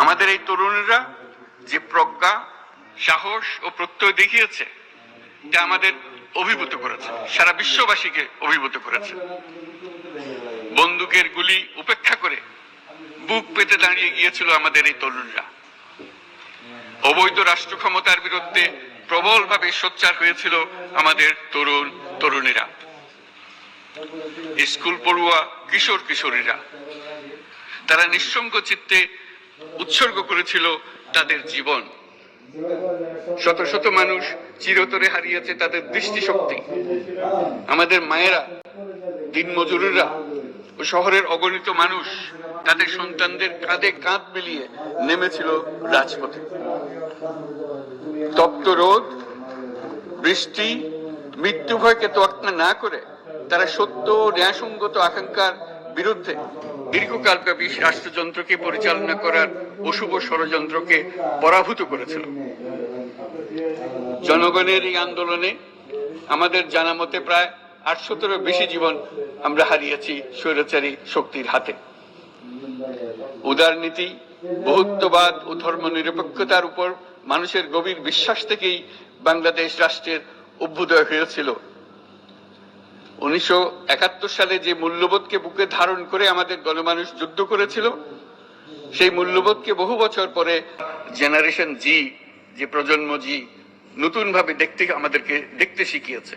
আমাদের এই তরুণরা যে প্রজ্ঞা, সাহস ও প্রত্যয় দেখিয়েছে, তা আমাদের অভিভূত করেছে, সারা বিশ্ববাসীকে অভিভূত করেছে। বন্দুকের গুলি উপেক্ষা করে বুক পেতে দাঁড়িয়ে গিয়েছিল আমাদের এই তরুণরা। অবৈধ রাষ্ট্র ক্ষমতার বিরুদ্ধে প্রবলভাবে সোচ্চার হয়েছিল আমাদের তরুণ তরুণীরা, স্কুল পড়ুয়া কিশোর কিশোরীরা। তারা নিঃসঙ্গ চিত্তে উৎসর্গ করেছিল তাদের জীবন। শত শত মানুষ চিরতরে হারিয়েছে তাদের দৃষ্টিশক্তি। আমাদের মায়েরা, দিনমজুরেরা ও শহরের অগণিত মানুষ তাদের সন্তানদের কাঁধে কাঁধ মিলিয়ে নেমেছিল রাজপথে। তপ্ত রোদ, বৃষ্টি, মৃত্যু ভয়কে তোয়াক্কা না করে তারা সত্য ও ন্যায়সঙ্গত আকাঙ্ক্ষার বিরুদ্ধে দীর্ঘকালব্যাপী রাষ্ট্রযন্ত্রকে পরিচালনা করার অশুভ ষড়যন্ত্রকে পরাভূত করেছিল। জনগণের এই আন্দোলনে আমাদের জানা মতে প্রায় 800-র বেশি জীবন আমরা হারিয়েছি স্বৈরাচারী শক্তির হাতে। উদারনীতি, বহুত্ববাদ ও ধর্ম নিরপেক্ষতার উপর মানুষের গভীর বিশ্বাস থেকেই বাংলাদেশ রাষ্ট্রের অভ্যুদয় হয়েছিল। 1971 সালে যে মূল্যবোধকে বুকে ধারণ করে আমাদের গণমানুষ যুদ্ধ করেছিল, সেই মূল্যবোধকে বহু বছর পরে জেনারেশন জি, যে প্রজন্ম জি, নতুন ভাবে আমাদেরকে দেখতে শিখিয়েছে।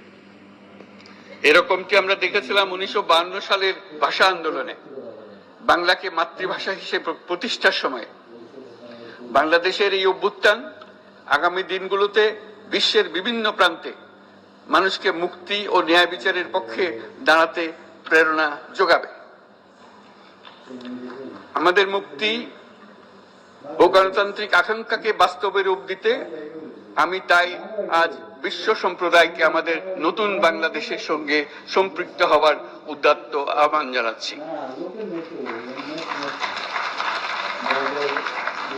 এরকমটি আমরা দেখেছিলাম 1952 সালের ভাষা আন্দোলনে, বাংলাকে মাতৃভাষা হিসেবে প্রতিষ্ঠার সময়। বাংলাদেশের এই অভ্যুত্থান আগামী দিনগুলোতে বিশ্বের বিভিন্ন প্রান্তে মানুষকে মুক্তি ও ন্যায় বিচারের পক্ষে দাঁড়াতে প্রেরণা যোগাবে। আমাদের মুক্তি ও গণতান্ত্রিক আকাঙ্ক্ষাকে বাস্তবে রূপ দিতে আমি তাই আজ বিশ্ব সম্প্রদায়কে আমাদের নতুন বাংলাদেশের সঙ্গে সম্পৃক্ত হওয়ার উদাত্ত আহ্বান জানাচ্ছি।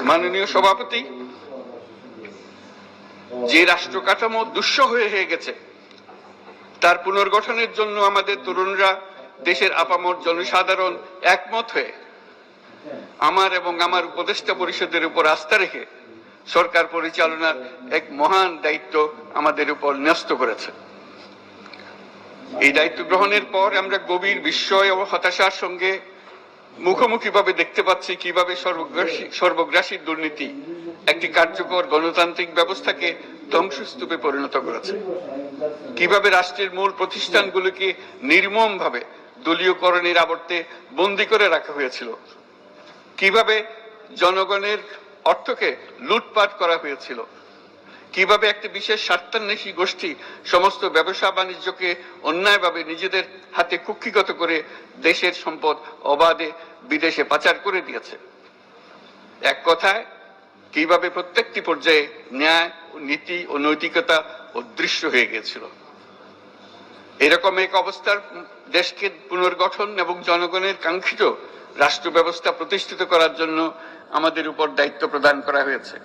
মাননীয় সভাপতি, যে রাষ্ট্র কাঠামো দুঃসহ হয়ে গেছে, তার পুনর্গঠনের জন্য আমাদের তরুণরা, দেশের আপামর জনসাধারণ একমত হয়ে আমার এবং আমার উপদেষ্টা পরিষদের উপর আস্থা রেখে সরকার পরিচালনার এক মহান দায়িত্ব আমাদের উপর ন্যস্ত করেছে। এই দায়িত্ব গ্রহণের পর আমরা গভীর বিস্ময় ও হতাশার সঙ্গে মুখোমুখি ভাবে দেখতে পাচ্ছি কিভাবে সর্বগ্রাসী দুর্নীতি একটি কার্যকর গণতান্ত্রিক ব্যবস্থাকে ধ্বংসস্তূপে পরিণত করেছে, কিভাবে রাষ্ট্রের মূল প্রতিষ্ঠানগুলোকে নির্মমভাবে দলীয়করণের আবর্তে বন্দী করে রাখা হয়েছিল, কিভাবে জনগণের অর্থকে লুটপাট করা হয়েছিল, কিভাবে একটি বিশেষ স্বার্থান্বেষী গোষ্ঠী সমস্ত ব্যবসা বাণিজ্যকে অন্যায়ভাবে নিজেদের হাতে কুক্ষিগত করে দেশের সম্পদ অবাধে বিদেশে পাচার করে দিয়েছে। এক কথায়, কিভাবে প্রত্যেকটি পর্যায়ে ন্যায়, নীতি ও নৈতিকতা অদৃশ্য হয়ে গিয়েছিল। এরকম এক অবস্থার দেশকে পুনর্গঠন এবং জনগণের কাঙ্ক্ষিত রাষ্ট্র ব্যবস্থা প্রতিষ্ঠিত করার জন্য আমাদের উপর দায়িত্ব প্রদান করা হয়েছে।